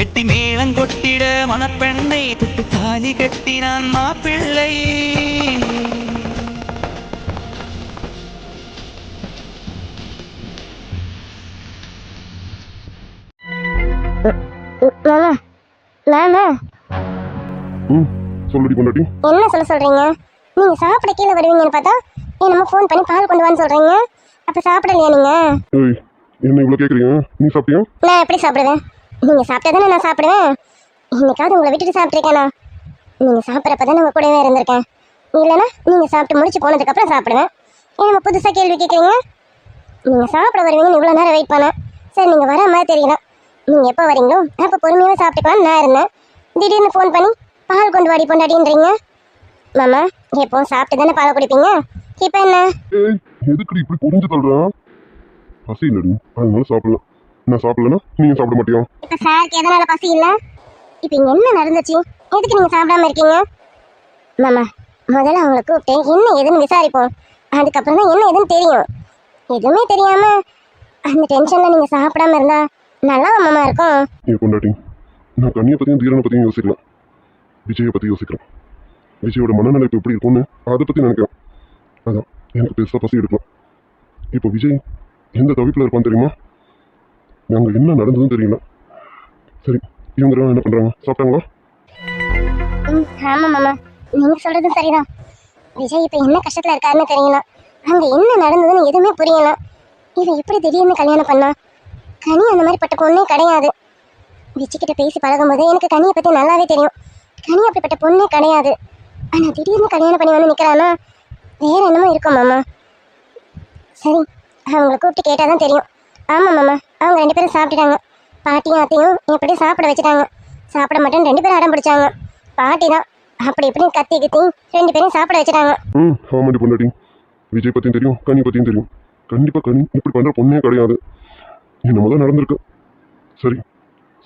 கெட்டி மேளங்கொட்டிட மணப்பெண்ணை தொட்டு தாலி கட்டினான் மாப்பிள்ளை. சொல்லுடி பொண்டாட்டி. என்ன சொல்றீங்க? நீங்க சாப்பிட கீழே வருவீங்கன்னு பார்த்தா என்னமோ ஃபோன் பண்ணி பால் கொண்டு வான்னு சொல்றீங்க. அப்ப சாப்பிடலையா நீங்க? ஏய், என்ன இவ்வளவு கேக்குறீங்க? நீ சாப்பிட்டியா? நான் எப்படி சாப்பிடுவேன்? நீங்க சாப்பிட்டாதானே நான் சாப்பிடுவேன். இன்னைக்காவது உங்களை விட்டுட்டு சாப்பிட்ருக்கேனா? நீங்க சாப்பிட்றப்பதான் உங்க கூடவே இருந்திருக்கேன். இல்லைன்னா நீங்க சாப்பிட்டு முடிச்சு போனதுக்கு அப்புறம் சாப்பிடுவேன். ஏன் புதுசா கேள்வி கேட்குறீங்க? நீங்க சாப்பிட வருவீங்கன்னு இவ்வளோ நேரம் வெயிட் பண்ணேன். சரி, நீங்க வர மாதிரி தெரியல. நீங்க எப்போ வரீங்களோ அப்போ பொறுமையாவே சாப்பிட்டுக்கலான்னு நான் இருந்தேன். திடீர்னு ஃபோன் பண்ணி பால் கொண்டு வாடி பொண்டாட்டின்றீங்க. மாமா, எப்போ சாப்பிட்டு தானே பால் குடிப்பீங்க? இப்போ என்ன? ஏய், எதுக்குடி இப்படி புரிஞ்சு தள்ளுறான்? பசி இல்லடி, அதனால சாப்பிடலாம். நான் சாப்பிடலன்னா நீங்க சாப்பிட மாட்டியா? இப்போ சாருக்கு எதனால பசி இல்ல? இப்போ இங்க என்ன நடந்துச்சு? எதுக்கு நீங்க சாப்பிடாம இருக்கீங்க? மாமா, முதல்ல அவங்களை கூப்பிட்டு என்ன ஏதுன்னு விசாரிப்போம். அதுக்கப்புறம் தான் என்ன ஏதுன்னு தெரியும். எதுவுமே தெரியாம அந்த டென்ஷன்ல நீங்க சாப்பிடாம இருந்தா நல்லா மாமா இருக்கும். என் பொண்டாட்டி, நான் கண்ணியை பத்தியும் தீரனை பத்தியும் யோசிக்கலாம். விஜயை பத்தி யோசிக்கிறேன். விஜயோட மனநிலை இப்போ எப்படி இருக்கும்னு அதை பத்தி நினைக்கிறேன். அதான் எனக்கு பெருசா பசி எடுக்கலாம். இப்போ விஜய் எந்த தவிப்புல இருப்பான்னு தெரியுமா? அங்க என்ன நடந்ததுன்னு தெரியல. சரி, இவங்க என்ன பண்றாங்க? சாப்பிட்டாங்களா? ஆமா மாமா, நீங்க சொல்றது சரிதான். விஜய் இப்ப என்ன கஷ்டத்துல இருக்காருன்னு தெரியல. அங்க என்ன நடந்ததுன்னு எதுவுமே புரியல. இவன் எப்படி திடீர்னு கல்யாணம் பண்ணா? கனி அந்த மாதிரி பட்ட பொண்ணே கிடையாது. விஜய்கிட்ட பேசி பழகும் போது எனக்கு கனியை பத்தி நல்லாவே தெரியும். கனி அப்படிப்பட்ட பொண்ணே கிடையாது. ஆனா திடீர்னு கல்யாணம் பண்ணி வந்து நிக்கிறானா? வேற என்னமோ இருக்கும் மாமா. சரி, அவங்களை கூப்பிட்டு கேட்டாதான் தெரியும். ஆமா மாமா, அவங்க 2 பேரும் சாப்பிட்டுட்டாங்க. பாட்டியும் அத்தையும் எப்படி சாப்பிட வச்சுட்டாங்க. சாப்பிட மாட்டேன்னு 2 பேரும் அடம் பிடிச்சாங்க. பாட்டி தான் அப்படி இப்படின்னு கத்தி கத்தி 2 பேரும் சாப்பிட வச்சுட்டாங்க. ஆமாடி பொண்டாட்டி, விஜய் பத்தியும் தெரியும், கனி பத்தியும் தெரியும். கண்டிப்பா கனி இப்படி பண்ற பொண்ணே கிடையாது. என்ன முதல் நடந்திருக்கு. சரி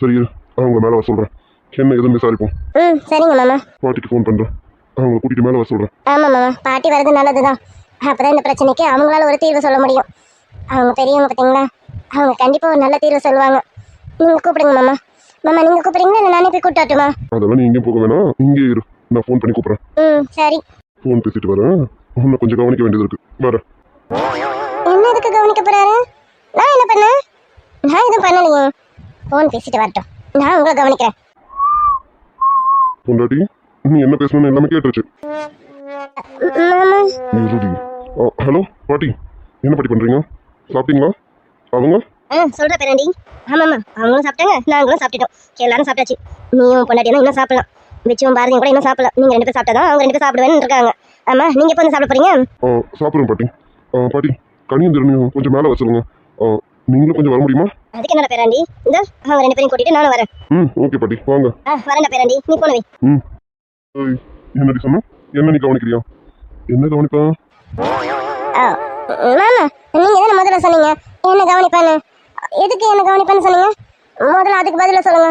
சரி, அவங்க மேல வர சொல்றேன். என்ன எதுவும் விசாரிப்போம். சரிங்க மாமா. பாட்டிக்கு ஃபோன் பண்றேன். அவங்க கூட்டிட்டு மேல வர சொல்றேன். ஆமா மாமா, பாட்டி வர்றது நல்லதுதான். அப்பதான் இந்த பிரச்சனைக்கு அவங்களால ஒரு தீர்வு சொல்ல முடியும். அவங்க பெரியவங்க பார்த்தீங்களா, அவங்க கண்டிப்பா ஒரு நல்ல தீர்வு சொல்லுவாங்க. நீங்க கூப்பிடுங்க மாமா. மாமா, நீங்க கூப்பிடுறீங்களா இல்லை நானே போய் கூட்டாட்டுமா? அதெல்லாம் நீ எங்கேயும் போக வேணாம், இங்கே இரு. நான் ஃபோன் பண்ணி கூப்பிடுறேன். சரி. ஃபோன் பேசிட்டு வரேன். உன்னை கொஞ்சம் கவனிக்க வேண்டியது இருக்கு. வரேன். என்ன எதுக்கு கவனிக்க போறாரு? நான் என்ன பண்ணேன்? நான் எதுவும் பண்ணலையே. ஃபோன் பேசிட்டு வரட்டும், நான் உங்களை கவனிக்கிறேன். பொண்டாட்டி, நீ என்ன பேசணும்னு எல்லாமே கேட்டுருச்சு. மாமா. ஹலோ பாட்டி, என்ன பாட்டி பண்றீங்க? சாப்பிட்டீங்களா? அவங்க சொல்ற பேராண்டி. ஆமாம்மா, அவங்களும் சாப்பிட்டாங்க, நாங்களும் சாப்பிட்டுட்டோம். எல்லாரும் சாப்பிட்டாச்சு. நீயும் பொண்டாட்டியும் இன்னும் சாப்பிடலாம். விச்சும் பாரதியும் கூட இன்னும் சாப்பிடலாம். நீங்க 2 பேரும் சாப்பிட்டாதான் அவங்க 2 பேரும் சாப்பிடுவேன்னு இருக்காங்க. ஆமா, நீங்க எப்போ வந்து சாப்பிட போறீங்க? சாப்பிடுறேன் பாட்டி. பாட்டி, கனியும் திறனையும் கொஞ்சம் மேலே வர சொல்லுங்க. நீங்களும் கொஞ்சம் வர முடியுமா? அதுக்கு என்ன பேராண்டி, இந்த அவங்க 2 பேரையும் கூட்டிட்டு நானும் வரேன். ஓகே பாட்டி, வாங்க. வரேன்டா பேராண்டி, நீ போனவே. என்னடி சொன்ன? என்ன நீ கவனிக்கிறியா? என்ன கவனிப்பா? மாமா, நீங்க தானே முதல்ல சொன்னீங்க என்ன கவனிப்பான்னு. எதுக்கு என்ன கவனிப்பான்னு சொன்னீங்க? முதல்ல அதுக்கு பதில சொல்லுங்க,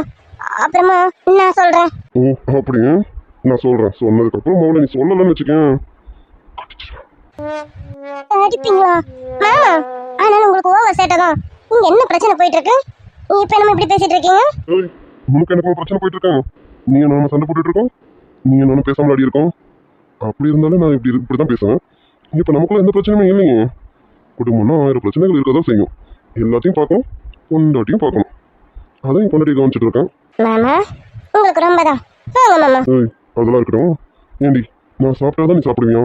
அப்புறமா நான் சொல்றேன். அப்படியே நான் சொல்றேன். சொன்னதுக்கு அப்புறம் மௌன நீ சொல்லலன்னு வச்சுக்கேன். அடிப்பீங்களா மாமா? ஆனாலும் உங்களுக்கு ஓவர் சேட்டை தான். இங்க என்ன பிரச்சனை போயிட்டு இருக்கு? இப்ப நம்ம இப்படி பேசிட்டு இருக்கீங்க? உனக்கு எனக்கு பிரச்சனை போயிட்டு இருக்கேன். நீங்க நானும் சண்டை போட்டுட்டு இருக்கோம். நீங்க நானும் பேசாம ஆடி இருக்கோம். அப்படி இருந்தாலும் நான் இப்படிதான் பேசுவேன். இப்ப நமக்குள்ள எந்த பிரச்சனையுமே இல்லைங்க. குடும்பம்னா 1000 பிரச்சனைகள் இருக்கதான் செய்யும். எல்லாத்தையும் பார்க்கணும், பொண்டாட்டியும் பார்க்கணும். அதான் பொண்டாட்டி கவனிச்சுட்டு இருக்கேன். மாமா, உங்களுக்கு ரொம்ப தான். மாமா, அதெல்லாம் இருக்கட்டும். ஏண்டி, நான் சாப்பிட்டாதான் நீ சாப்பிடுவியா?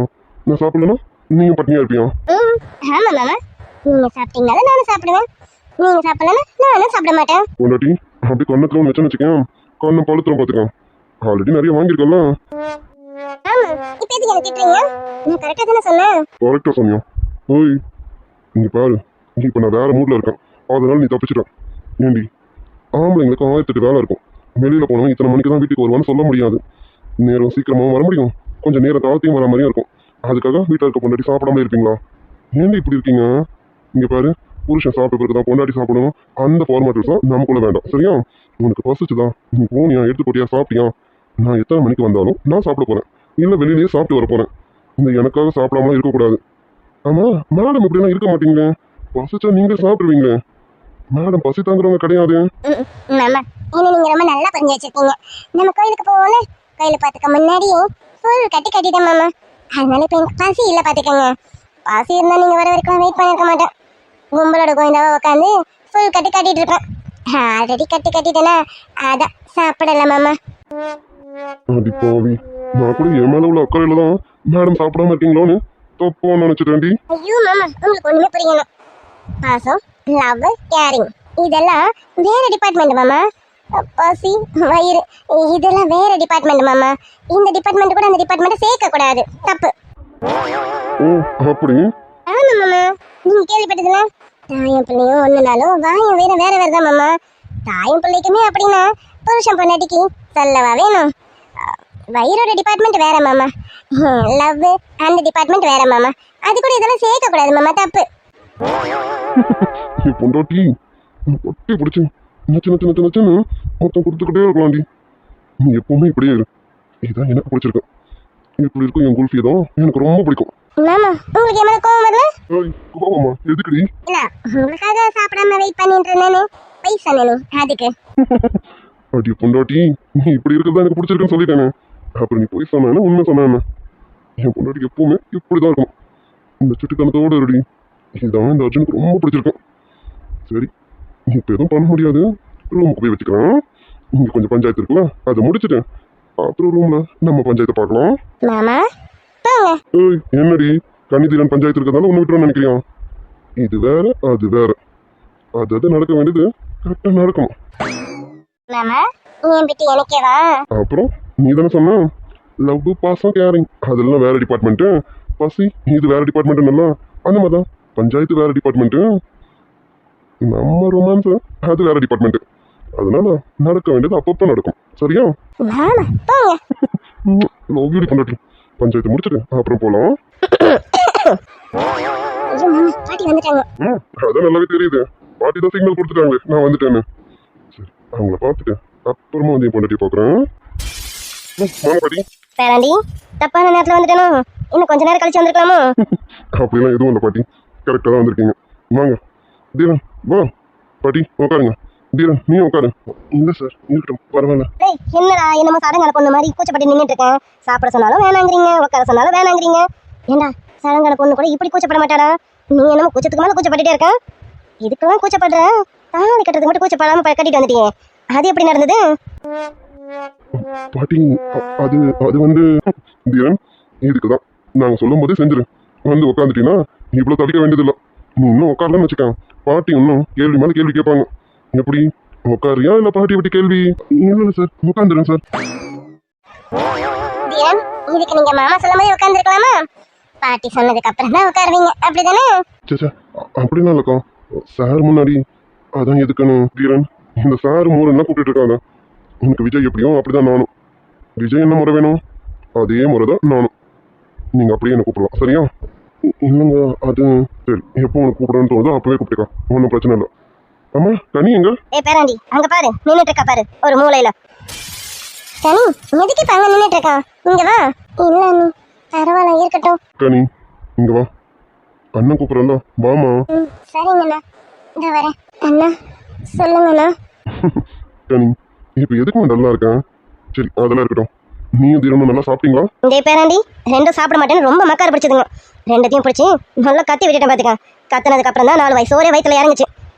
நான் சாப்பிடலன்னா நீங்க பட்டினியா இருப்பியா? ஆமா மாமா, நீங்க சாப்பிட்டீங்கன்னா நானும் சாப்பிடுவேன். நீங்க சாப்பிடலன்னா நானும் சாப்பிட மாட்டேன். பொண்டாட்டி அப்படி கண்ணத்துல ஒன்று வச்சேன்னு வச்சுக்கேன், கண்ணை பழுத்துறோம் பார்த்துக்கேன். ஆல்ரெடி நிறைய வாங்கியிருக்கல. ஆமா, இப்ப எதுக்கு என்ன திட்டுறீங்க? நான் கரெக்டா தானே சொன்னேன். கரெக்டா சொன்னியா? ஓய், இங்க பாரு, இப்ப நான் வேற மூட்ல இருக்கேன். அதனால நீ தப்பிச்சிட்டேன். ஏண்டி, ஆம்பளைங்களுக்கு 1008 வேலை இருக்கும். வெளியில போனவன் இத்தனை மணிக்கு தான் வீட்டுக்கு வருவான்னு சொல்ல முடியாது. நேரம் சீக்கிரமாவும் வர முடியும், கொஞ்சம் நேரம் தாழ்த்தியும் வர மாதிரியும் இருக்கும். அதுக்காக வீட்டில் இருக்க பொண்டாட்டி சாப்பிடாம இருப்பீங்களா? ஏண்டி இப்படி இருக்கீங்க? இங்க பாரு, புருஷன் சாப்பிட்ட பிறகு தான் பொண்டாட்டி சாப்பிடணும். அந்த ஃபார்மாலிட்டிஸ் தான் நமக்குள்ள வேண்டாம், சரியா? உனக்கு பசிச்சுதான் நீ போனியா, எடுத்து போட்டியா, சாப்பிட்டியா? நான் எத்தனை மணிக்கு வந்தாலும் நான் சாப்பிட போறேன், இல்லை வெளியிலேயே சாப்பிட்டு வர போறேன். இந்த எனக்காக சாப்பிடாமலாம் இருக்கக்கூடாது. ஆமா, மேடம் இப்படிலாம் இருக்க மாட்டீங்களே. பசிச்சா நீங்க சாப்பிடுவீங்களே. மேடம் பசி தாங்குறவங்க கிடையாது. மாமா என்ன நீங்க ரொம்ப நல்லா புரிஞ்சு வச்சிருக்கீங்க. நம்ம கோயிலுக்கு போவோம்ல, கோயில பாத்துக்க முன்னாடி ஃபுல் கட்டிட்டேன் மாமா. அதனால இப்ப எனக்கு பசி இல்ல பாத்துக்கோங்க. பசி இருந்தா நீங்க வர வரைக்கும் வெயிட் பண்ணிருக்க மாட்டேன். கும்பலோட கோயிந்தாவா உட்காந்து ஃபுல் கட்டிட்டு இருப்பேன். ஆல்ரெடி கட்டிட்டேன்னா அதான் சாப்பிடல மாமா. அடி பாவி, நான் கூட என் மேல உள்ள அக்கறையில தான் மேடம் சாப்பிடாம இருக்கீங்களோன்னு தப்பா நினைச்சிட்டேன்டி. ஐயோ மாமா, உங்களுக்கு ஒண்ணுமே புரியணும். பாசம், லவ், கேரிங் இதெல்லாம் வேற டிபார்ட்மெண்ட் மாமா. பசி, வயிறு இதெல்லாம் வேற டிபார்ட்மெண்ட் மாமா. இந்த டிபார்ட்மெண்ட் கூட அந்த டிபார்ட்மெண்ட்டை சேர்க்க கூடாது, தப்பு. ஓ அப்படி? ஆமா மாமா, நீங்க கேள்விப்பட்டதுல தாயும் பிள்ளையும் ஒண்ணுனாலும் வாயும் வேற வேற வேறதான் மாமா. தாயும் பிள்ளைக்குமே அப்படின்னா புருஷன் பொண்டாட்டிக்கு சொல்லவா வேணும். வயிறோட டிபார்ட்மெண்ட் வேற மாமா, லவ் அந்த டிபார்ட்மெண்ட் வேற மாமா. அது கூட இதெல்லாம் சேர்க்க கூடாது மாமா, தப்பு. நீ பொண்டாட்டி ஒட்டி பிடிச்சி நச்சுன்னு மொத்தம் கொடுத்துக்கிட்டே இருக்கலாம்டி. நீ எப்பவுமே இப்படியே இரு, இதான் எனக்கு பிடிச்சிருக்கு. இப்படி இருக்கும் என் குல்ஃபி தான் எனக்கு ரொம்ப பிடிக்கும். மாமா உங்களுக்கு எவ்வளவு கோவம் வரல? ஏய் கோவமா எதுக்குடி? இல்ல உங்களுக்காக சாப்பிடாம வெயிட் பண்ணிட்டு இருந்தேன்னு போய் சொன்னேனே அதுக்கு. அடி பொண்டாட்டி, நீ இப்படி இருக்கிறதா எனக்கு பிடிச்சிருக்குன்னு சொல்லிட்டேனே, அப்புறம் நீ போய் சொன்ன உண்மை சொன்ன. என் பொண்டாட்டிக்கு எப்பவுமே இப்படிதான் இருக்கும், இந்த சுட்டித்தனத்தோடு இருடி. இதுதான் இந்த அர்ஜுனுக்கு ரொம்ப பிடிச்சிருக்கும். சரி இப்போ எதுவும் பண்ண முடியாது, ரூமுக்கு போய் வச்சுக்கிறேன். இங்கே கொஞ்சம் பஞ்சாயத்து இருக்குல்ல, அதை முடிச்சுட்டேன். அப்புறம் ரூம்ல நம்ம பஞ்சாயத்தை பார்க்கலாம். மாமா போங்க. ஏய் என்னடி, கன்னிதீரன் பஞ்சாயத்து இருக்கிறதால ஒன்று விட்டுறோம்னு நினைக்கிறியா? இது வேற அது வேற, அது நடக்க வேண்டியது கரெக்டாக நடக்கணும். மாமா என் பிட்டு எனக்கேவா? அப்புறம் நீ தானே சொன்ன லவ், பாசம், கேரிங் அதெல்லாம் வேற டிபார்ட்மெண்ட்டு. பசி இது வேற டிபார்ட்மெண்ட்டுன்னு அந்த மாதிரி தான் பஞ்சாயத்து வேற டிபார்ட்மெண்ட்டு, நம்ம ரொமான்ஸ் அது வேற டிபார்ட்மெண்ட்டு. அதனால நடக்க வேண்டியது அப்பப்போ நடக்கும், சரியா? மாமா போங்க. லவ் யூடி பண்ணி பஞ்சாயத்து முடிச்சுட்டு அப்புறம் போகலாம். ஐயோ மாமா, பாட்டி வந்துட்டாங்க. அதான் நல்லாவே தெரியுது, பாட்டி தான் சிக்னல் கொடுத்துட்டாங்க நான் வந்துட்டேன்னு. சரி அவங்கள பார்த்துட்டு அப்புறமா வந்து என் பொண்டாட்டி பார்க்குறேன். மாமா பாட்டி பேராண்டி தப்பான நேரத்துல வந்துட்டேனோ, இன்னும் கொஞ்ச நேரம் கழிச்சு வந்திருக்கலாமோ? அப்படிலாம் எதுவும் இல்லை பாட்டி, கரெக்டாக தான் வந்திருக்கீங்க. வாங்க தீரன் வா. பாட்டி உட்காருங்க. தீரன் நீ உட்காரு. இல்லை சார் இருக்கட்டும் பரவாயில்ல. டேய் என்னடா என்னமோ சடங்கால பொண்ணு மாதிரி கூச்சப்பட்டு நின்றுட்டு இருக்கேன். சாப்பிட சொன்னாலும் வேணாங்கிறீங்க, உட்கார சொன்னாலும் வேணாங்கிறீங்க. ஏண்டா சடங்கால பொண்ணு கூட இப்படி கூச்சப்பட மாட்டாடா? நீ என்னமோ கூச்சத்துக்கு மேலே கூச்சப்பட்டுட்டே இருக்க. இதுக்கெல்லாம் கூச்சப்படுற, தாலி கட்டுறதுக்கு மட்டும் கூச்சப்படாம கட்டிட்டு வந்துட்டியே, அது எப்படி நடந்தது? பாட்டி அது அது வந்து தீரன் இதுக்கு தான் நாங்கள் சொல்லும் போதே செஞ்சிரு. வந்து உட்காந்துட்டீங்கன்னா இவ்வளோ தவிக்க வேண்டியதில்லை. நீ இன்னும் உட்காரலன்னு வச்சுக்கேன், பாட்டி இன்னும் கேள்வி மேலே கேள்வி கேட்பாங்க. எப்படி உட்காரியா இல்லை பாட்டி விட்டு கேள்வி? இல்லை சார் உட்காந்துருங்க சார். தீரன் இதுக்கு நீங்க மாமா சொல்லும் போதே உட்காந்துருக்கலாமா? பாட்டி சொன்னதுக்கு அப்புறம் தான் உட்காருவீங்க, அப்படிதானே? சேச்சா அப்படிலாம் இல்லைக்கா, சார் முன்னாடி அதான் எதுக்குன்னு. தீரன் இந்த சார் மூரன்னா கூப்பிட்டு இருக்காங்க. எனக்கு விஜய் எப்படியும் அப்படிதான் நானும். விஜய் என்ன முறை வேணும் அதே முறை தான் நானும். நீங்கள் அப்படியே என்ன கூப்பிடலாம் சரியா? இல்லைங்க அது சரி, எப்போ உனக்கு கூப்பிடணும்னு தோணுதோ அப்பவே கூப்பிட்டுக்கா, ஒன்றும் பிரச்சனை இல்லை. ஆமா கனி எங்க? ஏய் பேராண்டி அங்க பாரு, நின்னுட்டு இருக்கா பாரு ஒரு மூலையில. கனி எதுக்கு இப்ப அங்க நின்னுட்டு இருக்கா? இங்க வா. இல்ல நீ பரவாயில்ல இருக்கட்டும். கனி இங்க வா, அண்ணன் கூப்பிடறல வாமா. சரிங்கண்ணா இதோ வரேன். அண்ணா சொல்லுங்கண்ணா. கனி இப்போ எதுக்கு நல்லா இருக்கேன்? சரி அதெல்லாம் இருக்கட்டும், நீயும் தீரனும் நல்லா சாப்பிட்டீங்களா? டேய் பேராண்டி ரெண்டும் சாப்பிட மாட்டேன்னு ரொம்ப மக்கார் பிடிச்சதுங்க. ரெண்டத்தையும் பிடிச்சி நல்லா கத்தி விட்டுட்டேன் பாத்துக்க. கத்தினதுக்கு அப்புறம் தான் 4 வயசு ஒரே வயிற்றுல இறங்குச்சு.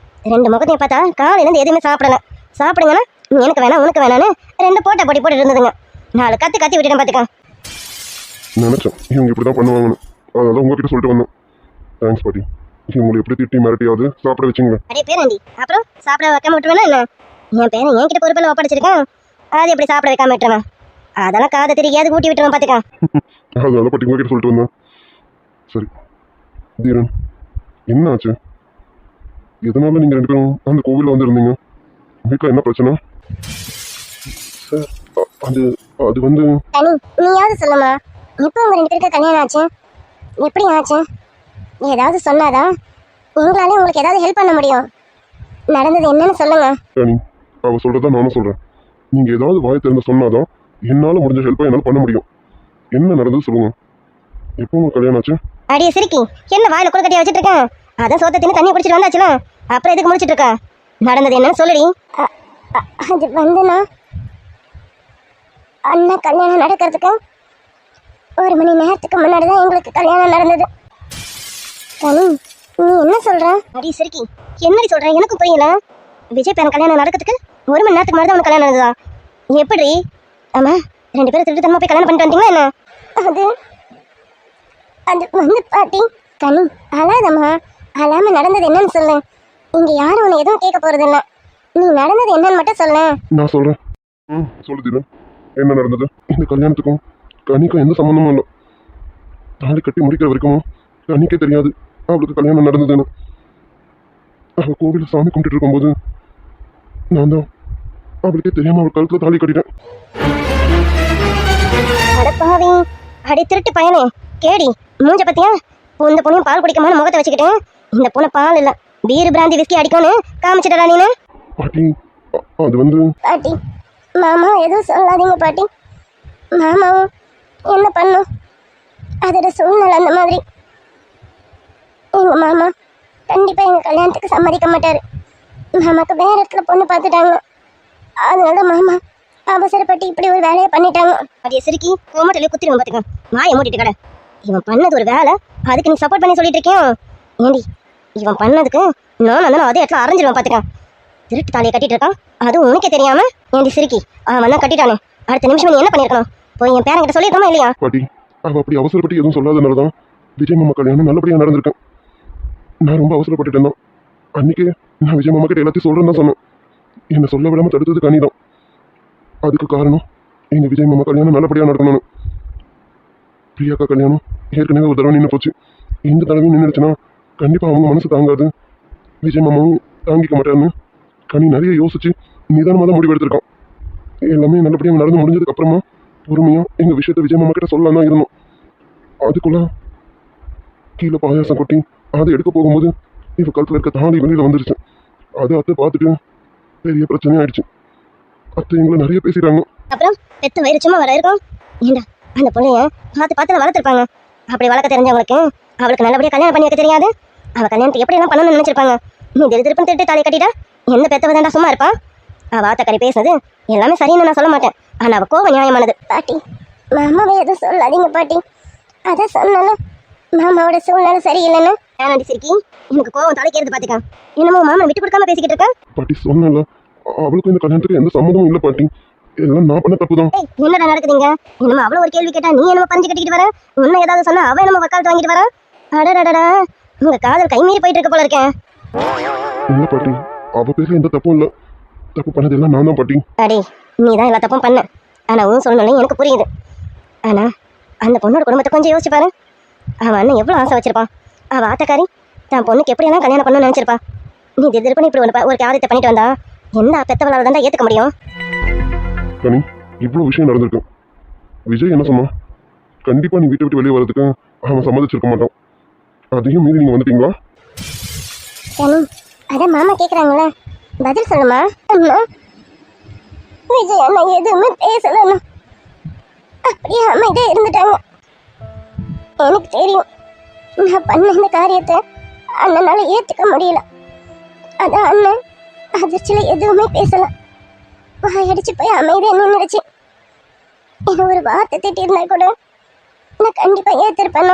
ரெண்டு முகத்தையும் பார்த்தா காலையிலேருந்து எதுவுமே சாப்பிடல. சாப்பிடுங்கன்னா நீ எனக்கு வேணாம் உனக்கு வேணான்னு ரெண்டு போட்டு இருந்ததுங்க. 4 கத்தி விட்டுட்டேன் பாத்துக்க. நினைச்சேன் இவங்க இப்படி தான் பண்ணுவாங்கன்னு, அதனால உங்ககிட்ட சொல்லிட்டு வந்தேன். தேங்க்ஸ் பாட்டி, இவங்களை எப்படி திட்டி மிரட்டியாவது சாப்பிட வச்சுங்க. அடே பேராண்டி அப்புறம் சாப்பிட வைக்காம விட்டுருவேனா என்ன? என் பேரன் என்கிட்ட பொறுப்பெல்லாம் ஒப்படைச்சிருக்கேன், அது எப்படி சாப்பிட வைக்காம விட்டுருவேன்? அதெல்லாம் காதை தெரியாது ஊட்டி விட்டுருவேன் பாத்துக்க. அதனால பாட்டி உங்ககிட்ட சொல்லிட்டு வந்தேன். சரி தீரன் என்ன ஆச்சு? எதனால நீங்கள் 2 பேரும் அந்த கோவிலில் வந்துருந்தீங்க? வீட்டில் என்ன பிரச்சனை? சார் அது அது வந்து கனி நீயாவது சொல்லுமா, இப்போ உங்க 2 பேருக்கு கல்யாணம் ஆச்சு, எப்படி ஆச்சு? ஏதாவது சொன்னாதான் உங்களாலே உங்களுக்கு ஏதாவது ஹெல்ப் பண்ண முடியும். நடந்தது என்னன்னு சொல்லுங்க. கனி அவள் சொல்கிறதா நானும் சொல்கிறேன். நீங்கள் ஏதாவது வாய் திறந்து சொன்னாதான் என்னால் முடிஞ்ச ஹெல்ப்பை என்னால் பண்ண முடியும். என்ன நடந்தது சொல்லுங்க. எப்போ உங்களுக்கு கல்யாணம் ஆச்சு? அடியே சிரிக்கி, என்ன வாயில குளக்கட்டியா வச்சுட்டு இருக்கேன்? அதான் சோத்த தின்னு தண்ணி குடிச்சிட்டு வந்தாச்சுல, அப்புறம் எதுக்கு முடிச்சிட்டு இருக்க? நடந்தது என்னன்னு சொல்லுடி. அது வந்துண்ணா, அண்ணா கல்யாணம் நடக்கிறதுக்கு 1 மணி நேரத்துக்கு முன்னாடி தான் எங்களுக்கு கல்யாணம் நடந்தது. கனி, நீ என்ன சொல்ற? அடி சிரிக்கி, என்னடி சொல்ற? எனக்கு புரியல. விஜய் பேரன் கல்யாணம் நடக்கிறதுக்கு 1 மணி நேரத்துக்கு முன்னாடி தான் உனக்கு கல்யாணம் நடந்ததா? எப்படி? ஆமா, 2 பேரும் திருட்டு தனமா போய் கல்யாணம் பண்ணிட்டு வந்தீங்களா என்ன? அது வந்து பாட்டி. கனி, அழாதம்மா. அழாம நடந்தது என்னன்னு சொல்லு. இங்க யாரும் உன்னை எதுவும் கேட்க போறது இல்ல. நீ நடந்தது என்னன்னு மட்டும் சொல்லு. நான் சொல்றேன். சொல்லு தீபன், என்ன நடந்தது? இந்த கல்யாணத்துக்கும் கனிக்கும் எந்த சம்மந்தமும் இல்லை. தாலி கட்டி முடிக்கிற வரைக்கும் கனிக்கே தெரியாது அவளுக்கு கல்யாணம் நடந்ததுன்னு. அவள் கோவிலில் சாமி கும்பிட்டு இருக்கும்போது நான் தான் அவளுக்கே தெரியாம அவள் கழுத்துல தாலி கட்டிட்டேன். அடப்பாவி, அடி திருட்டு பையனே, கேடி மூஞ்ச பத்தியா? இந்த பொண்ணையும் பால் குடிக்கமான முகத்தை வச்சுக்கிட்டு இந்த பொண்ணை பால் இல்ல பீர் பிராந்தி விஸ்கி அடிக்கணும்னு காமிச்சிட்டா நீனு. பாட்டி, அது வந்து பாட்டி, மாமா எதுவும் சொல்லாதீங்க பாட்டி. மாமாவும் என்ன பண்ணும், அதோட சூழ்நிலை அந்த மாதிரி. எங்க மாமா கண்டிப்பா எங்க கல்யாணத்துக்கு சம்மதிக்க மாட்டாரு. மாமாக்கு வேற இடத்துல பொண்ணு பார்த்துட்டாங்க. அதனால மாமா அவசரப்பட்டு இப்படி ஒரு வேலையை பண்ணிட்டாங்க. அப்படியே சிரிக்கி கோமட்டிலே குத்திடுவோம் பார்த்துக்க. வாயை மூடிட்டு கடை. இவன் பண்ணது ஒரு வேலை, அதுக்கு நீ சப்போர்ட் பண்ணி சொல்லிட்டு இருக்கேன். ஏண்டி, இவன் பண்ணதுக்கு நான் அதே இடத்துல அரைஞ்சிருவேன் பார்த்துக்க. திருட்டு தாலியை கட்டிட்டு இருக்கான், அதுவும் உனக்கே தெரியாம. ஏண்டி சிரிக்கி, அவன் தான் கட்டிட்டானே, அடுத்த நிமிஷம் நீ என்ன பண்ணிருக்கணும்? போய் என் பேரங்கிட்ட சொல்லிருக்கோமா இல்லையா? பாட்டி, அவ அப்படி அவசரப்பட்டு எதுவும் சொல்லாதனால தான் விஜய் மாமா கல்யாணம் நல்லபடியா நடந்திருக்கேன். நான் ரொம்ப அவசரப்பட்டுட்டேன் தான். அன்னைக்கே நான் விஜய் மாமா கிட்ட எல்லாத்தையும் சொல்றேன்னு தான் சொன்னேன். என்னை சொல்ல விடாம தடுத்தது கனி தான். அதுக்கு காரணம் எங்க விஜய் மாமா கல்யாணம் நல்லபடியா நடக்கணும்னு. பிரியாக்கா கல்யாணம் ஏற்கனவே ஒரு தடவை நின்று போச்சு. இந்த தடவையும் நின்றுச்சுன்னா கண்டிப்பா அவங்க மனசு தாங்காது, விஜய் மாமாவும் தாங்கிக்க மாட்டாருன்னு கனி நிறைய யோசிச்சு நிதானமாக தான் முடிவு எடுத்திருக்கான். எல்லாமே நல்லபடியாக நடந்து முடிஞ்சதுக்கு அப்புறமா பொறுமையா எங்க விஷயத்த விஜய் மாமா கிட்ட சொல்லலாம் தான் இருந்தோம். அதுக்குள்ள கீழே பாயாசம் கொட்டி அதை எடுக்க போகும்போது இவ கழுத்துல இருக்க தாலி வெளியில வந்துருச்சு. அதை அத்தை பார்த்துட்டு பெரிய பிரச்சனை ஆயிடுச்சு. அத்தை எங்களை நிறைய பேசிட்டாங்க. அப்புறம் பெத்த வயிறு சும்மா வர இருக்கும். ஏண்டா, அந்த பொண்ணைய பார்த்து வளர்த்துருப்பாங்க. அப்படி வளர்க்க தெரிஞ்சவங்களுக்கு அவளுக்கு நல்லபடியா கல்யாணம் பண்ணி வைக்க தெரியாது. அவ கல்யாணத்தை எப்படி எல்லாம் பண்ணணும்னு நினைச்சிருப்பாங்க. நீ திருப்பம் திருட்டு தாலி கட்டிட்டா என்ன பெத்தவ தாண்டா சும்மா இருப்பான்? அவ ஆத்தக்கறி பேசுனது எல்லாமே சரின்னு நான் சொல்ல மாட்டேன். ஆனா அவ கோவம் நியாயமானது. பாட்டி, மாமாவை எதுவும் சொல்லாதீங்க பாட்டி. அதான் சொன்னாலும் மாமாவோட சூழ்நிலை சரியில்லைன்னு. ஏனாண்டி சிரிக்கி, எனக்கு கோவம் தலைக்கிறது பாத்துக்க. என்னமோ மாமா விட்டு கொடுக்காம பேசிக்கிட்டு இருக்க. பாட்டி சொன்னல, அவளுக்கும் இந்த கல்யாணத்துக்கு எந்த சம்மதமும் இல்லை பாட்டி. எல்லாம் நான் பண்ண தப்பு தான். என்னடா நடக்குதுங்க? என்னமோ அவ்வளவு ஒரு கேள்வி கேட்டா நீ என்னமோ பறிஞ்சு கட்டிக்கிட்டு வர. இன்னும் ஏதாவது சொன்னா அவ என்னமோ வக்காலத்து வாங்கிட்டு வர. அடடடடா, உங்க காதல் கைமீறி போயிட்டு இருக்க போல இருக்கேன். இல்ல பாட்டி, அவ பேர்ல எந்த தப்பும் இல்ல. தப்பு பண்ணது எல்லாம் நான் தான் பாட்டி. அடே, நீ தான் எல்லா தப்பும் பண்ண. ஆனா உன் சொல்லணும் எனக்கு புரியுது. ஆனா அந்த பொண்ணோட குடும்பத்தை கொஞ்சம் யோசிச்சு பாரு. அவன் அண்ணன் எவ்வளவு ஆசை வச்சிருப்பான். அவ ஆத்தக்காரி தான் பொண்ணுக்கு எப்படியெல்லாம் கல்யாணம் பண்ணணும்னு நினைச்சிருப்பா. நீ திருப்பி இப்படி ஒரு காரியத்தை பண்ணிட்டு வந்தா எந்த பெத்தவளால தான் ஏத்துக்க முடியும்? கனி, இவ்வளவு விஷயம் நடந்திருக்கு. விஜய் என்ன சொன்னா? கண்டிப்பா நீ வீட்டை விட்டு வெளியே வரதுக்கு அவன் சம்மதிச்சிருக்க மாட்டான். அதையும் மீறி நீங்க வந்துட்டீங்களா? அதான் மாமா கேக்குறாங்களே, பதில் சொல்லுமா. அம்மா, விஜய் அண்ணா எதுவுமே பேசலன்னு அப்படியே அமைதியா இருந்துட்டாங்க. எனக்கு தெரியும் நான் பண்ண இந்த காரியத்தை அண்ணனால ஏத்துக்க முடியல. அதான் அண்ணன் அதிர்ச்சியில எதுவுமே பேசல. வாயடிச்சு போய் அமைதியா நின்றுச்சு. என்ன ஒரு வார்த்தை திட்டி இருந்தா கூட நான் கண்டிப்பா ஏத்திருப்பேன்.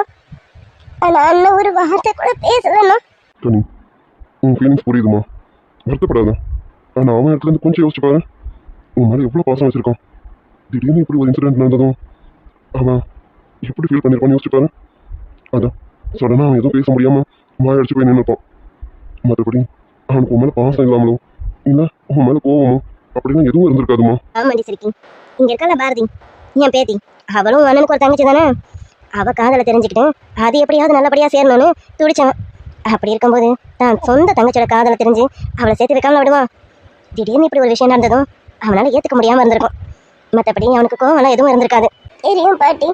ஆனா அண்ணன் ஒரு வார்த்தை கூட பேசலன்னா. கனி, உன் ஃபீலிங்ஸ் புரியுதுமா, வருத்தப்படாத. ஆனா அவன் இடத்துல இருந்து கொஞ்சம் யோசிச்சு பாரு. உன் மேலே எவ்வளோ பாசம் வச்சிருக்கான். திடீர்னு இப்படி ஒரு இன்சிடென்ட் நடந்ததும் அவன் எப்படி ஃபீல் பண்ணியிருப்பான்னு யோசிச்சு பாரு. அதான் சடனாக அவன் எதுவும் பேச முடியாம வாயடிச்சு போய் நின்றுப்பான். மற்றபடி அவனுக்கு உன் மேலே பாசம் இல்லாமலோ இல்லை உன் மேலே கோவமோ அப்படிலாம் எதுவும் இருந்திருக்காதுமா. ஆமாடி சிரிக்கி, இங்க இருக்கல பாரதி என் பேத்தி, அவளும் அண்ணனுக்கு ஒரு தங்கச்சி தானே. அவ காதலை தெரிஞ்சுக்கிட்டு அது எப்படியாவது நல்லபடியா சேரணும்னு துடிச்சான். அப்படி இருக்கும்போது தான் சொந்த தங்கச்சியோட காதலை தெரிஞ்சு அவளை சேர்த்து வைக்காமல விடுவான். திடீர்னு இப்படி ஒரு விஷயம் நடந்ததும் அவனால ஏத்துக்க முடியாம இருந்திருக்கும். மற்றபடி அவனுக்கு கோவம்லாம் எதுவும் இருந்திருக்காது. தெரியும் பாட்டி,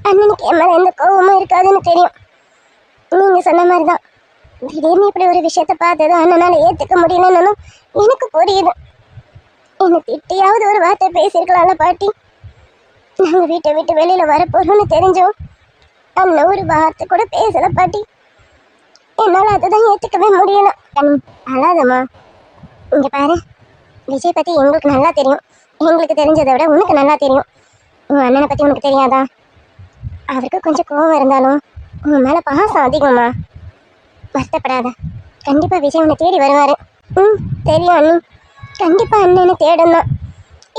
அண்ணனுக்கு என் மேல எந்த கோவமும் இருக்காதுன்னு தெரியும். நீங்க சொன்ன மாதிரிதான் திடீர்னு இப்படி ஒரு விஷயத்த பார்த்ததும் அண்ணனால ஏத்துக்க முடியலன்னு எனக்கு புரியுது. என்ன திட்டியாவது ஒரு வார்த்தை பேசியிருக்கலாம்ல பாட்டி. நாங்க வீட்டை விட்டு வெளியில வரப்போறோம்னு தெரிஞ்சோம் அண்ணன் ஒரு வார்த்தை கூட பேசல பாட்டி. என்னால அதுதான் ஏத்துக்கவே முடியல. அழாதம்மா, இங்க பாரு, விஜய் பத்தி எங்களுக்கு நல்லா தெரியும். எங்களுக்கு தெரிஞ்சதை விட உனக்கு நல்லா தெரியும். உன் அண்ணனை பத்தி உனக்கு தெரியாதா? அவருக்கு கொஞ்சம் கோவம் இருந்தாலும் உன் மேல பாசம் அதிகமா. வருத்தப்படாத, கண்டிப்பா விஜய் உன்னை தேடி வருவாரு. தெரியும் அண்ணி, கண்டிப்பா அண்ணன் என்ன தேடணும்.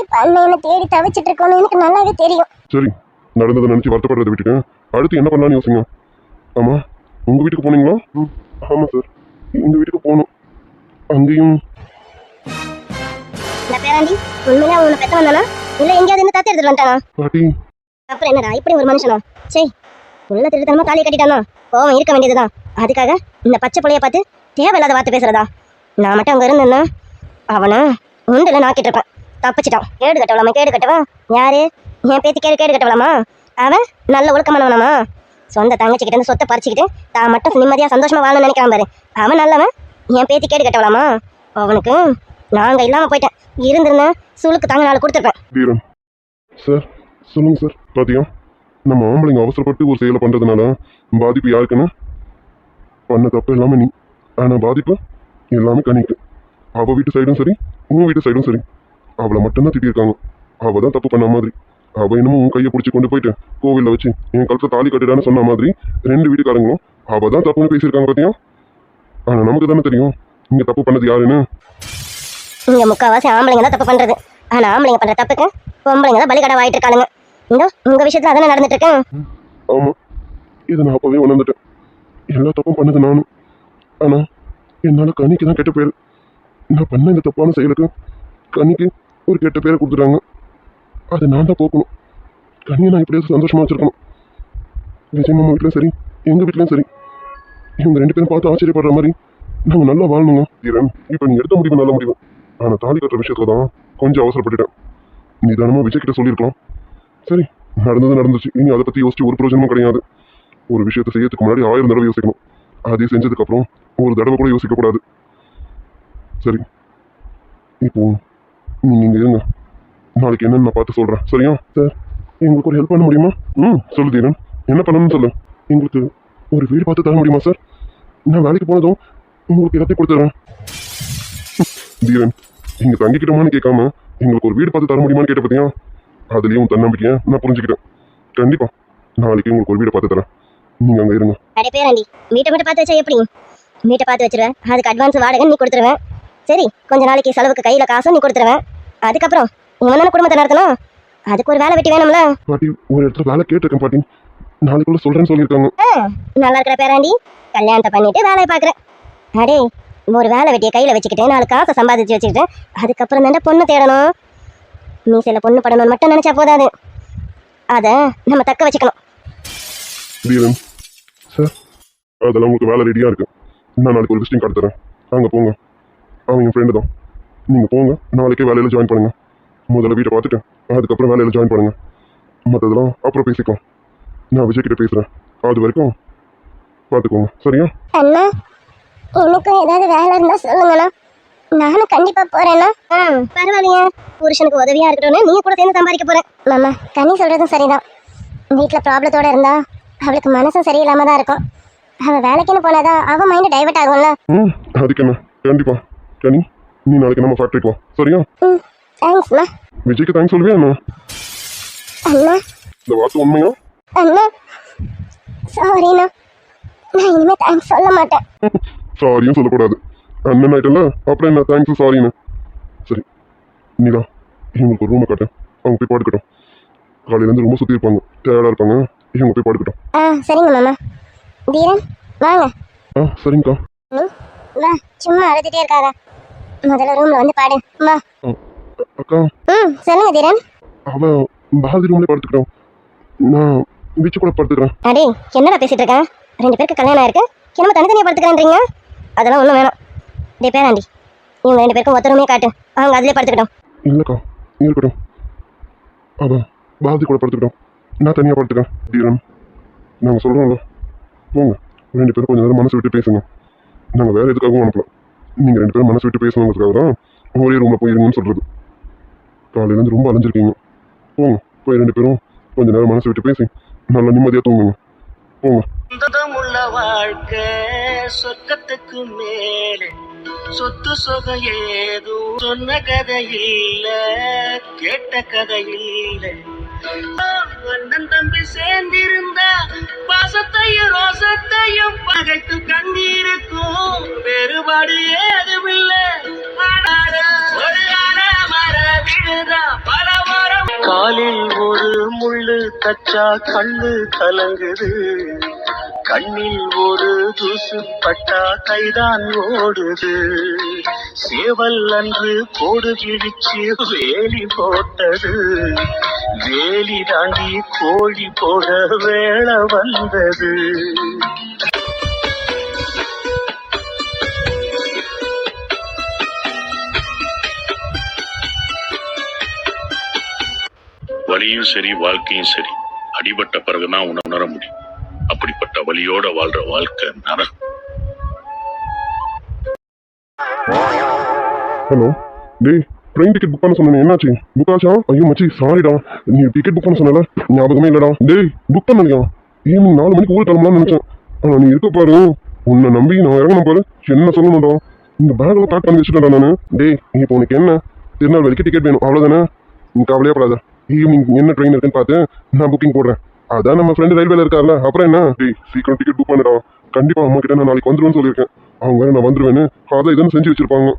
இப்ப அண்ணன் என்ன தேடி தவிச்சிட்டு இருக்கோன்னு எனக்கு நல்லாவே தெரியும். சரி, நடந்ததை நினச்சி வருத்தப்படுறதை விட்டுட்டு அடுத்து என்ன பண்ணலான்னு யோசிங்க. ஆமாம், உங்கள் வீட்டுக்கு போனீங்களா? ஆமாம் சார், எங்கள் வீட்டுக்கு போகணும். அங்கேயும் இந்த பேராண்டி உண்மையிலே அவனை பெத்த வந்தானா இல்லை எங்கேயாவது இருந்து தத்து எடுத்துட்டு வந்துட்டானா? பாட்டி, அப்புறம் என்னடா இப்படி ஒரு மனுஷனா? சரி, உள்ள திருத்தனமா தாலி கட்டிட்டானா? கோவம் இருக்க வேண்டியதுதான். அதுக்காக இந்த பச்சை பிள்ளைய பார்த்து தேவையில்லாத வார்த்தை பேசுறதா? நான் மட்டும் அங்கே இருந்தேன்னா அவனை உண்டில் நாக்கிட்டு இருப்பேன். தப்பிச்சிட்டான். கேடு கட்டவலாமா? கேடு கட்டவன் யாரு? என் பேத்தி கேடு கட்டவலாமா? அவன் நல்ல ஒழுக்கமானவனாமா? சொந்த தங்கச்சிக்கிட்ட இருந்து சொத்தை பறிச்சுக்கிட்டு தான் மட்டும் நிம்மதியாக சந்தோஷமா வாழணும்னு நினைக்காம பாரு. அவன் நல்லவன், என் பேத்தி கேடு கட்டவலாமா? அவனுக்கு நாங்கள் இல்லாமல் போயிட்டேன். இருந்திருந்தேன் சுளுக்கு தாங்க நாள் கொடுத்துருப்பேன். தீரன் சார், சொல்லுங்கள் சார். பாத்தியா, நம்ம ஆம்பளைங்க அவசரப்பட்டு ஒரு செயலை பண்ணுறதுனால பாதிப்பு யாருக்குன்னு? பண்ண தப்பு எல்லாமே நீ, ஆனால் பாதிப்பு எல்லாமே கணிக்கு. அவள் வீட்டு சைடும் சரி, உன் வீட்டு சைடும் சரி, அவளை மட்டும்தான் திட்டியிருக்காங்க. அவள் தான் தப்பு பண்ண மாதிரி. அவள் என்னமோ உன் கையை பிடிச்சி கொண்டு போயிட்டு கோவிலில் வச்சு என் கழுத்தை தாலி கட்டிடான்னு சொன்ன மாதிரி 2 வீட்டுக்காரங்களும் அவள் தான் தப்புன்னு பேசியிருக்காங்க. பார்த்தியா? ஆனால் நமக்கு தானே தெரியும் இங்கே தப்பு பண்ணது யாருன்னு. இங்க முக்கால்வாசி ஆம்பளைங்க தான் தப்பு பண்றது. ஆனா ஆம்பளைங்க பண்ற தப்புக்கு பொம்பளைங்க தான் பலிகடை ஆயிட்டு இருக்காளுங்க. இந்த உங்க விஷயத்துல அதானே நடந்துட்டு இருக்கேன். ஆமாம், இதை நான் அப்போவே உணர்ந்துட்டேன். எல்லா தப்பும் பண்ணது நானும். ஆனால் என்னால் கனிக்கு தான் கெட்ட பேர். நான் பண்ண இந்த தப்பான செயலுக்கு கனிக்கு ஒரு கெட்ட பேரை கொடுத்துட்டாங்க. அதை நான் தான் போக்கணும். கனியை நான் எப்படியாவது சந்தோஷமாக வச்சுருக்கணும். விஜய் மாமா வீட்லையும் சரி, எங்கள் வீட்லையும் சரி, இவங்க 2 பேரும் பார்த்து ஆச்சரியப்படுற மாதிரி நாங்கள் நல்லா வாழணுங்க. தீரன், இப்போ நீ எடுத்த முடிவு நல்ல முடிவு. ஆனால் தாலி கட்டுற விஷயத்துல தான் கொஞ்சம் அவசரப்பட்டுட்டேன். நிதானமாக விஜய் கிட்ட சொல்லியிருக்கலாம். சரி, நடந்துச்சு. இனி அதை பற்றி யோசிச்சு ஒரு பிரயோஜனமும் கிடையாது. ஒரு விஷயத்தை செய்யறதுக்கு முன்னாடி 1000 தடவை யோசிக்கணும். அதே செஞ்சதுக்கப்புறம் ஒரு தடவை கூட யோசிக்கக்கூடாது. சரி, இப்போ நீங்கள் இங்கே இருங்க. நாளைக்கு என்னன்னு நான் பார்த்து சொல்கிறேன். சரியா சார்? எங்களுக்கு ஒரு ஹெல்ப் பண்ண முடியுமா? சொல்லு தீரன், என்ன பண்ணணும்னு சொல்லு. எங்களுக்கு ஒரு வீடு பார்த்து தர முடியுமா சார்? நான் வேலைக்கு போனதும் உங்களுக்கு எல்லாத்தையும் கொடுத்துட்றேன். தீரன், இங்கே தங்கிக்கிட்டோமான்னு கேட்காம எங்களுக்கு ஒரு வீடு பார்த்து தர முடியுமான்னு கேட்ட பார்த்தியா? அதுலேயும் தன்னம்பிக்கையை நான் புரிஞ்சுக்கிட்டேன். கண்டிப்பாக நாளைக்கு உங்களுக்கு ஒரு வீடை பார்த்து தரேன். நீங்கள் அங்கே இருங்க. அடே பேராண்டி, வீட்டை மட்டும் பார்த்து வச்சா எப்படி? வீட்டை பார்த்து வச்சிருவேன், அதுக்கு அட்வான்ஸ் வாடகை நீ கொடுத்துருவேன். சரி, கொஞ்ச நாளைக்கு செலவுக்கு கையில் காசும் நீ கொடுத்துருவேன். அதுக்கப்புறம் இவன் தானே குடும்பத்தை நடத்தணும். அதுக்கு ஒரு வேலை வெட்டி வேணும்ல. பாட்டி, ஒரு இடத்துல வேலை கேட்டிருக்கேன் பாட்டி. நாளைக்குள்ள சொல்கிறேன்னு சொல்லியிருக்காங்க. நல்லா இருக்கிற பேராண்டி, கல்யாணத்தை பண்ணிட்டு வேலையை பார்க்குறேன். அடே, ஒரு வேலை வெட்டியை கையில் வச்சுக்கிட்டு 4 காசை சம்பாதிச்சு வச்சுக்கிட்டு அதுக்கப்புறம் தானே பொண்ணு தேடணும். நீ சில பொண்ணு படணும்னு மட்டும் நினச்சா போதாது, அதை நம்ம தக்க வச்சுக்கணும். தீரன் சார், அதெல்லாம் உங்களுக்கு வேலை ரெடியாக இருக்கு. நான் நாளைக்கு ஒரு விசிட்டிங் கார்டு தரேன். அங்கே போங்க. அவன் என் ஃப்ரெண்டு தான். நீங்கள் போங்க, நாளைக்கே வேலையில் ஜாயின் பண்ணுங்கள். முதல்ல வீட்டை பார்த்துட்டு அதுக்கப்புறம் வேலையில் ஜாயின் பண்ணுங்கள். மற்றதெல்லாம் அப்புறம் பேசிக்கலாம். நான் விஜய் கிட்ட பேசுகிறேன். அது வரைக்கும் பார்த்துக்கோங்க. சரியா? அண்ணா, எனக்கும் ஏதாவது வேலை இருந்தால் சொல்லுங்கண்ணா, நானும் கண்டிப்பாக போகிறேண்ணா. பரவாயில்லைங்க, புருஷனுக்கு உதவியாக இருக்கணும்னு நீங்கள் கூட சேர்ந்து சம்பாதிக்க போகிறேன். மாமா, கனி சொல்கிறதும் சரிதான். வீட்டில் ப்ராப்ளத்தோடு இருந்தா அவளுக்கு மனசும் சரியில்லாமல் தான் இருக்கும். அவள் வேலைக்குன்னு போனாதான் அவள் மைண்டு டைவர்ட் ஆகும்ல. அதுக்கு என்ன, கண்டிப்பாக. கனி, நீ நாளைக்கு நம்ம ஃபேக்ட்ரிக்கு வா. சரியா? தேங்க்ஸ்ண்ணா. விஜய்க்கு தேங்க்ஸ் சொல்லுவியா அண்ணா? அண்ணா, இந்த வார்த்தை உண்மையா? அண்ணா சாரிண்ணா, நான் இனிமேல் தேங்க்ஸ் சொல்ல மாட்டேன். சாரியும் சொல்லக்கூடாது. அண்ணன் ஆயிட்டல, அப்புறம் என்ன தேங்க்ஸ் சாரின்னு. சரி நீலா, இவங்களுக்கு ஒரு ரூமை காட்டேன். அவங்க போய் பாடுக்கட்டும். காலையிலேருந்து ரொம்ப சுற்றி இருப்பாங்க, டயர்டாக இருப்பாங்க. இவங்க போய் பாடுக்கட்டும். சரிங்க மாமா. தீரன் வாங்க. சரிங்கக்கா. வா, சும்மா அழுதுகிட்டே இருக்காத, முதல்ல ரூமில் வந்து பாடு. வா. அக்கா. சொல்லுங்க தீரன். அவன் பாரதி ரூம்லேயே படுத்துக்கிட்டோம், நான் பீச்சு கூட படுத்துக்கிறேன். அடே, என்னடா பேசிட்டு இருக்கேன்? 2 பேருக்கு கல்யாணம் ஆயிருக்கு, என்னமோ தனித்தனியாக படுத்துக்கிறேன்றீங்க. அதெல்லாம் ஒன்றும் வேணாம். டே பேராண்டி, இவங்க 2 பேருக்கும் ஒத்த ரூமே காட்டு, அவங்க அதிலே படுத்துக்கிட்டோம். இல்லைக்கா, இருக்கட்டும். அவன் பாரதி கூட படுத்துக்கிட்டோம், நான் தனியாக படுத்துக்கிறேன். தீரன், நாங்கள் சொல்கிறோம்ல, போங்க. 2 பேரும் கொஞ்சம் நேரம் மனசு விட்டு பேசுங்க. நாங்கள் வேறு எதுக்காகவும் அனுப்பல. நீங்கள் 2 பேரும் மனசு விட்டு பேசணுங்கிறதுக்காக தான் ஒரே ரூமில் போயிருங்கன்னு சொல்கிறது. காலையிலேருந்து ரொம்ப அலைஞ்சிருக்கீங்க. போங்க, போய் 2 பேரும் கொஞ்சம் நேரம் மனசு விட்டு பேசி நல்லா நிம்மதியாக தூங்குங்க. போங்க. வாழ்க்கை சொர்க்கத்துக்கு மேலே சொத்து சொகம் ஏதும் சொன்ன கதை இல்ல, கேட்ட கதை இல்ல. அண்ணன் தம்பி சேர்ந்திருந்தா பாசத்தையும் ரோசத்தையும் பகைத்து கண்ணீருக்கும் வேறுபாடு ஏதுமில்லை. ஒரு மர விழுதா பல மரம். காலில் ஒரு முள்ளு தச்சா கண்ணு கலங்குது, கண்ணில் ஒரு தூசு பட்டா கைதான் ஓடுது. சேவல் அன்று கோடு கிழிச்சு வேலி போட்டது, வேலி தாண்டி கோழி போக வேளை வந்தது. வலியும் சரி வாழ்க்கையும் சரி, அடிபட்ட பிறகுதான் உணர முடியும். அப்படிப்பட்ட வலியோட வாழ்ற வாழ்க்கை நரகம். ஹலோ டேய், ட்ரெயின் டிக்கெட் புக் பண்ண சொன்னேன், என்னாச்சு? புக் ஆச்சா? ஐயோ மச்சி சாரிடா, நீ டிக்கெட் புக் பண்ண சொன்னல, ஞாபகமே இல்லடா. டேய் புக் பண்ணலையா? ஈவினிங் 4 மணிக்கு ஊர் கிளம்பலாம்னு நினைச்சேன். நீ இருக்க பாரு, உன்னை நம்பி நான் இறங்கணும் பாரு. என்ன சொல்லணும்டா, இந்த பேக்ல பேக் பண்ணி வச்சுட்டேன்டா நானு. டேய் இப்போ உனக்கு என்ன, திருநெல்வேலிக்கு டிக்கெட் வேணும் அவ்வளோதானே? நீ கவலையே படாத, ஈவினிங் என்ன ட்ரெயின் இருக்குன்னு பார்த்து நான் புக்கிங் போடுறேன். அதான் நம்ம ஃப்ரெண்டு ரயில்வேல இருக்கார்ல, அப்புறம் என்ன? டேய் சீக்கிரம் டிக்கெட் புக் பண்ணிடா. கண்டிப்பா அம்மா கிட்ட நான் நாளைக்கு வந்துருவேன்னு சொல்லியிருக்கேன். அவங்க வேற நான் வந்துருவேன்னு அதை இதுன்னு செஞ்சு வச்சிருப்பாங்க.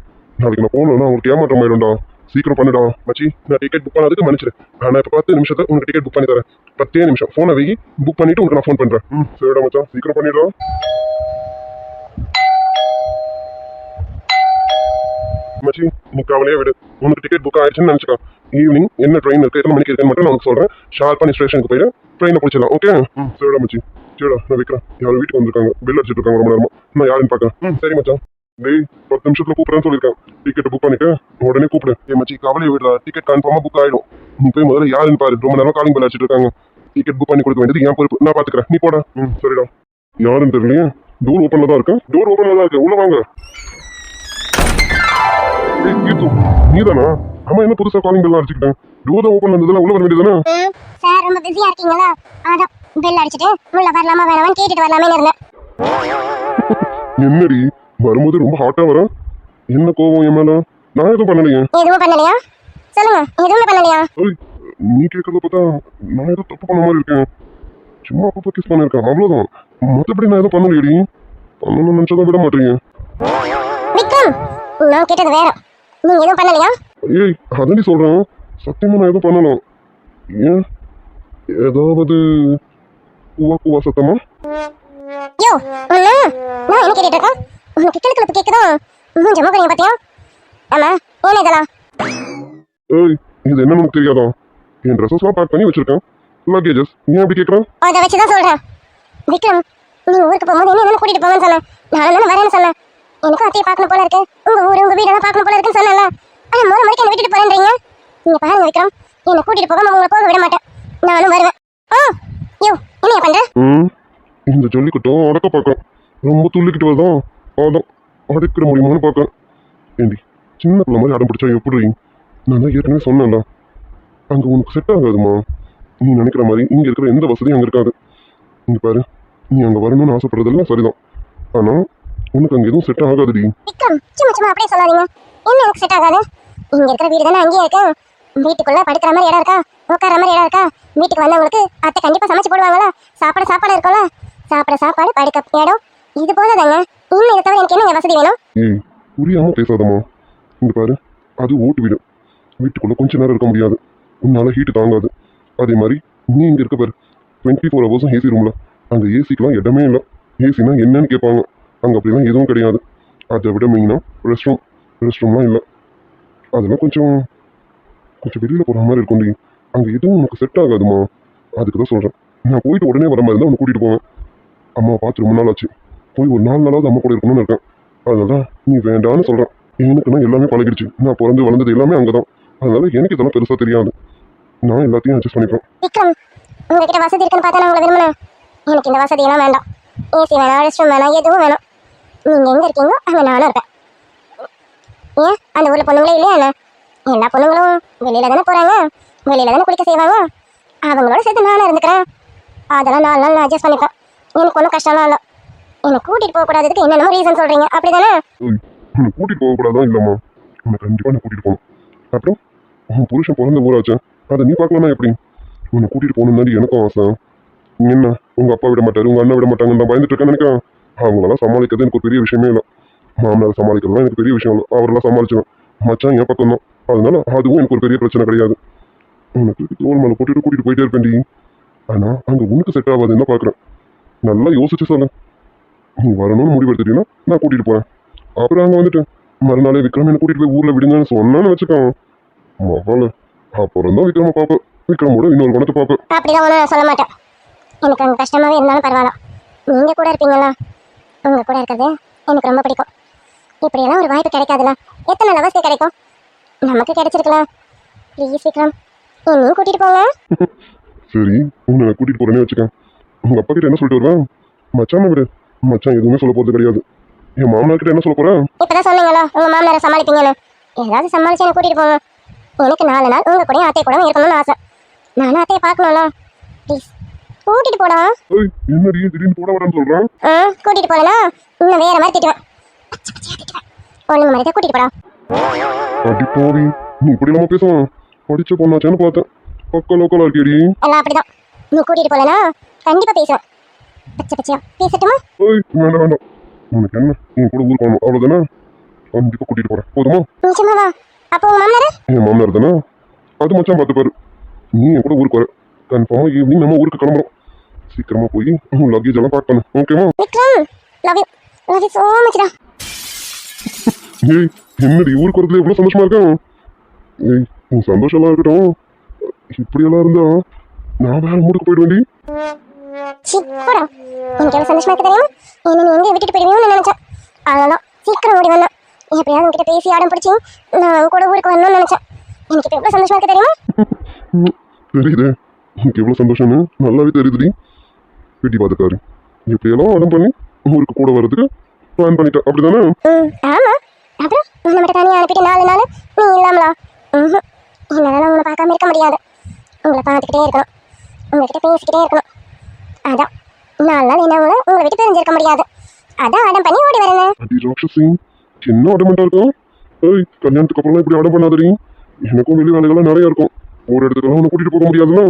நாளைக்கு நான் போகணும்னா அவங்களுக்கு ஏமாற்றம் ஆயிடும்டா. சீக்கிரம் பண்ணிடா மச்சி. நான் டிக்கெட் புக் பண்ணதுக்கு மன்னிச்சிரு. நான் இப்போ 10 நிமிஷத்தை உனக்கு டிக்கெட் புக் பண்ணி தரேன். 10 நிமிஷம் ஃபோனை வெயி, புக் பண்ணிட்டு உனக்கு நான் ஃபோன் பண்றேன். சரிடா மச்சான், சீக்கிரம் பண்ணிடுறா. மச்சி நீ கவலையே விடு, உனக்கு டிக்கெட் புக் ஆயிடுச்சுன்னு நினைச்சுக்கோ. ஈவினிங் என்ன ட்ரெயின் இருக்கு, எத்தனை மணிக்கு இருக்குன்னு மட்டும் நான் உனக்கு சொல்றேன். ஷார்ப்பா நீ ஸ்டேஷனுக்கு போயிட்டு ட்ரெயினை பிடிச்சிடலாம். ஓகே சரிடா மச்சி. சரிடா நான் வைக்கிறேன். யாரும் வீட்டுக்கு வந்திருக்காங்க, பில் அடிச்சிட்டு இருக்காங்க ரொம்ப நேரமா. நான் யாருன்னு பார்க்கறேன். சரி மச்சான். டேய் 10 நிமிஷத்துல கூப்பிடுறேன்னு சொல்லியிருக்கேன். டிக்கெட் புக் பண்ணிட்டு உடனே கூப்பிடு. மச்சி கவலையை விடுறா, டிக்கெட் கன்ஃபார்மா புக் ஆயிடும். நீ போய் முதல்ல யாருன்னு பாரு, ரொம்ப நேரம் காலிங் பெல் அடிச்சிட்டு இருக்காங்க. டிக்கெட் புக் பண்ணி கொடுக்க வேண்டியது என் பொறுப்பு, நான் பாத்துக்கிறேன். நீ போடா. சரிடா. யாருன்னு தெரியலையே, டோர் ஓப்பன்ல தான் இருக்கு. டோர் ஓப்பன்ல தான் இருக்கு, உள்ள வாங்க. நீதானா? அம்மா என்ன புதுசா காலிங் பெல் அடிச்சுக்கிட்டேன். டோர் ஓப்பன்ல இருந்ததுல உள்ள வர வேண்டியதானே? சார் ரொம்ப பிஸியா இருக்கீங்களா? அதான் பெல் அடிச்சிட்டு உள்ள வரலாமா வேணாமான்னு கேட்டுட்டு வரலாமே இருந்தேன். என்னடி வரும்போது ரொம்ப ஹாட்டா வர, என்ன கோவம் என் மேல? நான் எதுவும் பண்ணலையே. எதுவும் பண்ணலையா? சொல்லுங்க, எதுவுமே பண்ணலையா? நீ கேட்கறத பார்த்தா நான் ஏதோ தப்பு பண்ண மாதிரி இருக்கேன். சும்மா அப்பப்போ கிஸ் பண்ணிருக்கேன் அவ்வளவுதான். மற்றபடி நான் எதுவும் பண்ணலையடி. பண்ணணும்னு நினைச்சதான் விட மாட்டீங்க. விக்ரம், நான் கேட்டது வேற. நீங்க எதுவும் பண்ணலையா? ஏய் அதாண்டி சொல்றேன், சத்தியமா நான் எதுவும் பண்ணணும். ஏன் ஏதாவது குவா சத்தமா? யோ ஒண்ணு நான் என்ன கேட்டுட்டு இருக்கேன்? உனக்கு கிளப்பு கேக்குதா? மூஞ்ச முகரைய பாத்தியா? ஆமா என்ன இதெல்லாம்? ஏய் இது என்ன உனக்கு தெரியாதா? என் ட்ரெஸ்ஸஸ்லாம் பேக் பண்ணி வச்சிருக்கேன், லக்கேஜஸ். ஏன் அப்படி கேட்குறேன்? அதை வச்சுதான் சொல்றேன். விக்ரம், நீ ஊருக்கு போகும்போது என்ன கூட்டிட்டு போவேன்னு சொன்னேன். நான் தானே வரேன்னு சொன்னேன். எனக்கு அத்தையை பார்க்கணும் போல இருக்கு, உங்க ஊரு உங்க வீடெல்லாம் பார்க்கணும் போல இருக்குன்னு சொன்னேன்ல. ஆனா மூணு மணிக்கு என்ன விட்டுட்டு போறேன்றீங்க. நீங்க பாருங்க விக்ரம், என்னை கூட்டிட்டு போகாம உங்களை போக விட மாட்டேன். நானும் வருவேன். யோ என்ன பண்ற? இந்த ஜல்லிக்கட்டும் அடக்க பார்க்கறேன். ரொம்ப துள்ளிக்கிட்டு வருதான், அதான் அடக்கிற முடியுமான்னு பார்க்கறேன். ஏண்டி சின்ன பிள்ளை மாதிரி அடம் பிடிச்சா எப்படி? நான் தான் ஏற்கனவே சொன்னேன்ல, அங்கே உனக்கு செட் ஆகாதுமா. நீ நினைக்கிற மாதிரி இங்கே இருக்கிற எந்த வசதியும் அங்கே இருக்காது. இங்கே பாரு, நீ அங்கே வரணும்னு ஆசைப்படுறதெல்லாம் சரிதான், ஆனால் உனக்கு அங்கே எதுவும் செட் ஆகாதுடி. விக்ரம் சும்மா சும்மா அப்படியே சொல்லாதீங்க. என்ன எனக்கு செட் ஆகாது? இங்க இருக்கிற வீடு தானே அங்கேயே இருக்கு. வீட்டுக்குள்ள படுக்கிற மாதிரி இடம் இருக்கா, உட்கார மாதிரி இடம் இருக்கா? வீட்டுக்கு வந்தவங்களுக்கு அத்தை கண்டிப்பா சமைச்சு போடுவாங்களா? சாப்பாடு இருக்கும்ல. சாப்பாடு படுக்க இடம் இது போதாதாங்க. இன்னும் இதை தவிர எனக்கு என்ன வசதி வேணும்? ஏய் புரியாம பேசாதம்மா. இங்கே பாரு, அது ஓட்டு வீடு, வீட்டுக்குள்ள கொஞ்ச நேரம் இருக்க முடியாது, உன்னால ஹீட்டு தாங்காது. அதே மாதிரி நீ இங்கே இருக்க பாரு, 24 ஹவர்ஸும் ஏசி ரூம்ல. அங்கே ஏசிக்கெலாம் இடமே இல்லை. ஏசினா என்னன்னு கேட்பாங்க, அங்கே அப்படிலாம் எதுவும் கிடையாது. அதை விட மெயினாக ரெஸ்ட் ரூம்லாம் இல்லை. அதெல்லாம் கொஞ்சம் வெளியில் போகிற மாதிரி இருக்கும்டி. அங்கே எதுவும் உனக்கு செட் ஆகாதுமா. அதுக்கு தான் சொல்கிறேன், நான் போயிட்டு உடனே வர மாதிரி தான் உன்னை கூட்டிகிட்டு போவேன். அம்மாவை பார்த்து ரொம்ப நாள் ஆச்சு, போய் ஒரு 4 நாளாவது அம்மா கூட இருக்கணும்னு இருக்கேன். அதனால நீ வேண்டான்னு சொல்கிறேன். எனக்குன்னா எல்லாமே பழகிடுச்சு, நான் பிறந்து வளர்ந்தது எல்லாமே அங்கே தான். அதனால எனக்கு இதெல்லாம் பெருசாக தெரியாது, நான் எல்லாத்தையும் அட்ஜஸ்ட் பண்ணிப்பேன். விக்ரம், உங்ககிட்ட வசதி இருக்குன்னு பார்த்தா நான் உங்களை விரும்பினேன். எனக்கு இந்த வசதியெல்லாம் வேண்டாம். ஏசி வேணாம், ரெஸ்ட் ரூம் வேணாம், எதுவும் வேணும். நீங்கள் எங்கே இருக்கீங்களோ அங்கே நானும் இருப்பேன். ஏன் அந்த ஊரில் பொண்ணுங்களே இல்லையா என்ன? எல்லா பொண்ணுங்களும் வெளியில் தானே போகிறாங்க, வெளியில் தானே குளிக்க செய்வாங்க. அவங்களோட சேர்த்து நானும் இருந்துக்கிறேன். அதெல்லாம் 4 நாள் நான் அட்ஜஸ்ட் பண்ணிப்பேன். எனக்கு ஒன்றும் கஷ்டம்லாம் இல்லை. என்னை கூட்டிகிட்டு போகக்கூடாததுக்கு என்னென்னமோ ரீசன் சொல்கிறீங்க, அப்படி தானே? உன்னை கூட்டிட்டு போகக்கூடாதான் இல்லம்மா, உன்னை கண்டிப்பா நான் கூட்டிட்டு போகணும். அப்புறம் உன் புருஷன் பிறந்த ஊராச்சு, அதை நீ பார்க்கலன்னா எப்படி? உன்னை கூட்டிட்டு போகணும்னு எனக்கும் ஆசை. என்ன உங்க அப்பா விட மாட்டாரு, உங்க அண்ணன் விட மாட்டாங்கன்னு நான் பயந்துட்டு இருக்கேன்னு நினைக்கிறேன். அவங்களெல்லாம் சமாளிக்கிறது எனக்கு ஒரு பெரிய விஷயமே இல்லை. மாமனார் சமாளிக்கிறதுலாம் எனக்கு பெரிய விஷயம் இல்லை, அவரெல்லாம் சமாளிச்சுவேன். மச்சான் என் பக்கம் தான், அதனால அதுவும் எனக்கு ஒரு பெரிய பிரச்சனை கிடையாது. உனக்கு தோல் மேலே கூட்டிட்டு போயிட்டே இருப்பேன்டி. ஆனா அங்க உனக்கு செட் ஆகாதுன்னு தான் பாக்குறேன். நல்லா யோசிச்சு சொல்லு. நீ வரணும்னு முடிவு எடுத்துட்டீங்கன்னா நான் கூட்டிட்டு போறேன். அப்புறம் அங்க வந்துட்டு மறுநாளே விக்ரம் என்ன கூட்டிட்டு போய் ஊர்ல விடுங்கன்னு சொன்னான்னு வச்சுக்கோங்க, மகள அப்புறம் தான் விக்ரம பாப்பேன், விக்ரமோட இன்னொரு குணத்தை பாப்பேன். அப்படிதான் ஒன்றும் சொல்ல மாட்டேன். எனக்கு அங்கே கஷ்டமாவே இருந்தாலும் பரவாயில்ல, நீங்க கூட இருப்பீங்களா? உங்க கூட இருக்கிறது எனக்கு ரொம்ப பிடிக்கும். இப்படியெல்லாம் ஒரு வாய்ப்பு கிடைக்காதுல்ல, எத்தனை லவர்ஸ்க்கு கிடைக்கும், நமக்கு கிடைச்சிருக்கலாம். ப்ளீஸ் விக்ரம், என்னையும் கூட்டிட்டு போங்க. சரி, உன்னை நான் கூட்டிட்டு போறேன்னே வச்சுக்கேன். உங்க அப்பா கிட்ட என்ன சொல்லிட்டு வருவேன்? மச்சான விடு, மச்சான் எதுவுமே சொல்ல போறது கிடையாது. என் மாமனார் கிட்ட என்ன சொல்ல போறேன்? இப்பதான் சொன்னீங்களா உங்க மாமனாரை சமாளிப்பீங்கன்னு, ஏதாவது சமாளிச்சு என்ன கூட்டிட்டு போங்க. எனக்கு 4 நாள் உங்க கூட அத்தை கூட இருக்கணும்னு ஆசை. நானும் அத்தையை பார்க்கணும்ல, ப்ளீஸ் கூட்டிட்டு போடா. என்னடி திடீர்னு போட வரேன்னு சொல்றேன்? கூட்டிட்டு போலனா இன்னும் வேற மாதிரி திட்டுவேன். ஒழுங்கு மாதிரி கூட்டிட்டு போடா. அப்படி போவி, நீ இப்படி இல்லாம பேசுவான். படிச்ச பொண்ணாச்சேன்னு பார்த்தேன், பக்கம் லோக்கலா இருக்கேடி. எல்லாம் அப்படிதான், நீ கூட்டிட்டு போலனா கண்டிப்பா பேசுவேன். பச்சை பச்சையா பேசட்டுமா? வேண்டாம் வேண்டாம், உனக்கு என்ன என் கூட ஊருக்கு போகணும் அவ்வளவுதானே? கண்டிப்பா கூட்டிட்டு போறேன், போதுமா? நிச்சயமாவா? அப்போ உங்க மாமனாரு? என் மாமனார் தானே, அது மச்சான் பார்த்துப்பாரு. நீ என் கூட ஊருக்கு வர, கன்ஃபார்மா ஈவினிங் நம்ம ஊருக்கு கிளம்புறோம். சீக்கிரமா போய் உன் லக்கேஜ் எல்லாம் பேக் பண்ணு, ஓகேவா? விக்ரம், லவ் யூ சோ மச்டா. ஏய், என்னடி ஊருக்கு வரதுல எவ்வளவு சந்தோஷமா இருக்கேன். ஏய், உன் சந்தோஷம் எல்லாம் இருக்கட்டும், இப்படியெல்லாம் இருந்தா நான் வேற மூடுக்கு போயிடுவேன்டி. சி போடா, எனக்கு எவ்வளவு சந்தோஷமா இருக்கு தெரியுமா? என்ன நீ எங்க விட்டுட்டு போயிடுவீங்கன்னு நினைச்சேன், அதெல்லாம் சீக்கிரம் ஓடி வந்தேன். எப்படியாவது உங்ககிட்ட பேசி ஆடம் பிடிச்சி நான் உங்க கூட ஊருக்கு வரணும்னு நினைச்சேன். எனக்கு இப்போ எவ்வளவு சந்தோஷமா இருக்கு தெரியுமா? தெரியுது, எனக்கு எவ்வளவு சந்தோஷம்னு நல்லாவே தெரியுதுடி. வீட்டி பார்த்துக்காரு எப்படியெல்லாம் ஆடம் பண்ணி ஊருக்கு கூட வர்றதுக்கு பிளான் பண்ணிட்டேன், அப்படிதானே? ஆமா. அப்புறம் உன்னை மட்டும் தனியாக அனுப்பிட்டு 4 நாள் நீ இல்லாமலா? என்னால உங்களை பார்க்காம இருக்க முடியாது. உங்களை பார்த்துக்கிட்டே இருக்கணும், உங்ககிட்ட பேசிக்கிட்டே இருக்கணும். அதான் 4 நாள் என்ன உங்களை விட்டு பிரிஞ்சிருக்க முடியாது. அதான் ஆடம் பண்ணி ஓடி வரேன். அடி ராட்சசி, என்ன அடமெண்டா இருக்கும். ஏய், கல்யாணத்துக்கு அப்புறம் இப்படி அடம் பண்ணாதடி. எனக்கும் வெளி வேலைகள்லாம் நிறைய இருக்கும், ஒரு இடத்துக்கெல்லாம் உன்னை கூட்டிட்டு போக முடியாதுன்னா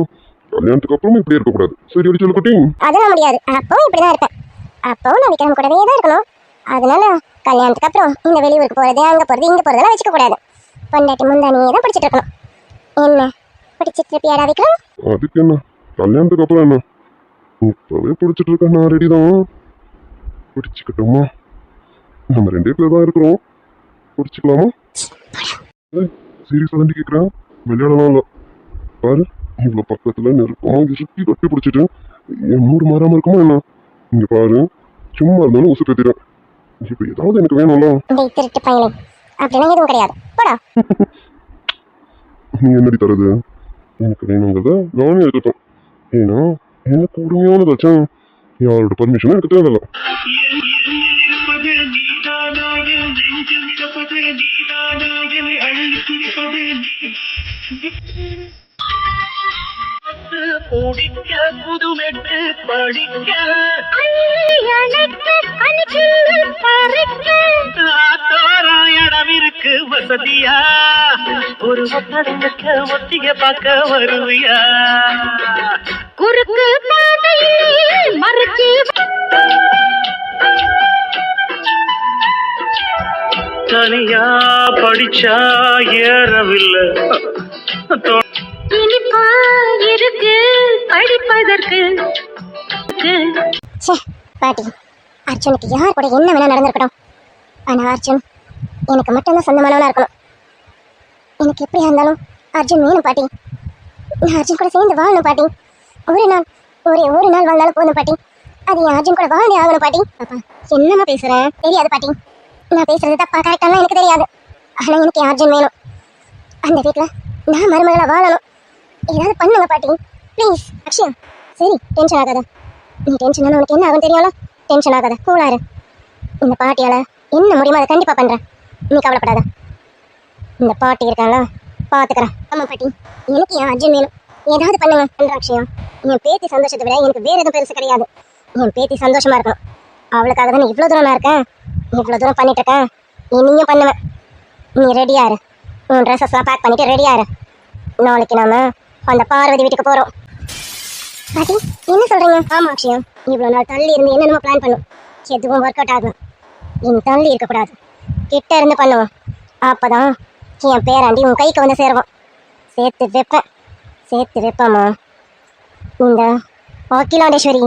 கல்யாணத்துக்கு அப்புறமும் இப்படியே இருக்கக்கூடாது. சரி அடி சொல்லு குட்டி. அதெல்லாம் முடியாது, அப்போ இப்படிதான் இருப்பேன். அப்போ நான் விக்ரம் கூடவே தான் இருக்கணும். அதனால கல்யாணத்துக்கு அப்புறம் இந்த வெளியூருக்கு போறது, அங்க போறது, இங்க போறதெல்லாம் வச்சுக்க கூடாது. பொண்டாட்டி முந்தானியே தான் பிடிச்சிட்டு இருக்கணும். என்ன பிடிச்சிட்டு இருப்பியாடா விக்ரம்? அதுக்கு என்ன, கல்யாணத்துக்கு அப்புறம் என்ன, இப்பவே பிடிச்சிட்டு இருக்க நான் ரெடி தான். பிடிச்சிக்கிட்டோமா, நம்ம 2 பேர் தான் இருக்கிறோம், பிடிச்சிக்கலாமா? சீரியஸா தாண்டி கேட்குறேன், விளையாடலாம் இல்லை. பாரு, இவ்வளோ பக்கத்துல நெருக்கமா சுற்றி கட்டி பிடிச்சிட்டு என் மூடு மாறாம இருக்குமா என்ன? இங்க பாரு, சும்மா இருந்தாலும் உசு பேத்திடுறேன். இப்போ ஏதாவது எனக்கு வேணும்ல. திருட்டு பையனே, அப்படிலாம் எதுவும் கிடையாது, போடா. நீ என்னடி தருது? எனக்கு வேணுங்கிறத நானே எடுத்துப்பேன். ஏன்னா எனக்கு உரிமையானதாச்சும் யாரோட பர்மிஷனும் எனக்கு தேவையில்லை. முடிக்க புதுமெட்டு படிக்க இடம் இருக்கு வசதியா, ஒரு ஒப்படைக்க ஒத்திக பார்க்க வருவியா? குறுக்கு பாதையில் மறுச்சி தனியா படிச்சா ஏறவில்லை, இனிப்பா இருக்கு படிப்பதற்கு. பாட்டி, அர்ஜுனுக்கு யார் கூட என்ன வேணா நடந்திருக்கட்டும், ஆனா அர்ஜுன் எனக்கு மட்டும்தான் சொந்தமானவனா இருக்கணும். எனக்கு எப்படியா இருந்தாலும் அர்ஜுன் வேணும் பாட்டி. நான் அர்ஜுன் கூட சேர்ந்து வாழணும் பாட்டி. ஒரு நாள் ஒரு நாள் வாழ்ந்தாலும் போதும் பாட்டி, அது என் அர்ஜுன் கூட வாழ்ந்தே ஆகணும் பாட்டி. அப்பா என்னமா பேசுறேன் தெரியாது பாட்டி, நான் பேசுறது தப்பா கரெக்டானா எனக்கு தெரியாது, ஆனா எனக்கு என் அர்ஜுன் வேணும். அந்த வீட்டுல நான் மருமகளா வாழணும். ஏதாவது பண்ணுங்க பாட்டி ப்ளீஸ். அக்ஷயா, சரி டென்ஷன் ஆகாத. நீ டென்ஷன் ஆனால் உனக்கு என்ன ஆகும் தெரியும்ல? டென்ஷன் ஆகாத, கூலாரு. இந்த பாட்டியால் என்ன முடியுமோ அதை கண்டிப்பாக பண்ணுறேன், நீ கவலைப்படாத. இந்த பாட்டி இருக்காங்களா பார்த்துக்கிறேன். ஆமாம் பாட்டி, எனக்கு என் அர்ஜுன் வேணும், ஏதாவது பண்ணுங்க பண்ணுற அக்ஷயா. என் பேத்தி சந்தோஷத்தை விட எனக்கு வேறு எதுவும் பெருசு கிடையாது. என் பேத்தி சந்தோஷமாக இருக்கணும், அவளுக்காக தான் இவ்வளோ தூரம் நான் இருக்கேன், இவ்வளோ தூரம் பண்ணிட்டு இருக்கேன். இனியும் பண்ணுவேன். நீ ரெடியா இரு. உன் ட்ரெஸ்ஸஸ்லாம் பேக் பண்ணிட்டு ரெடியா இரு. நாளைக்கு நாம அந்த பார்வதி வீட்டுக்கு போறோம். பாட்டி என்ன சொல்றீங்க? ஆமா அக்ஷயம், இவ்வளவு நாள் தள்ளி இருந்து என்னென்னமோ பிளான் பண்ணும், எதுவும் ஒர்க் அவுட் ஆகும். இனி தள்ளி இருக்கக்கூடாது, கிட்ட இருந்து பண்ணுவோம். அப்பதான் என் பேராண்டி உன் கைக்கு வந்து சேருவான். சேர்த்து வைப்பேம்மா இந்த அகிலாண்டேஸ்வரி.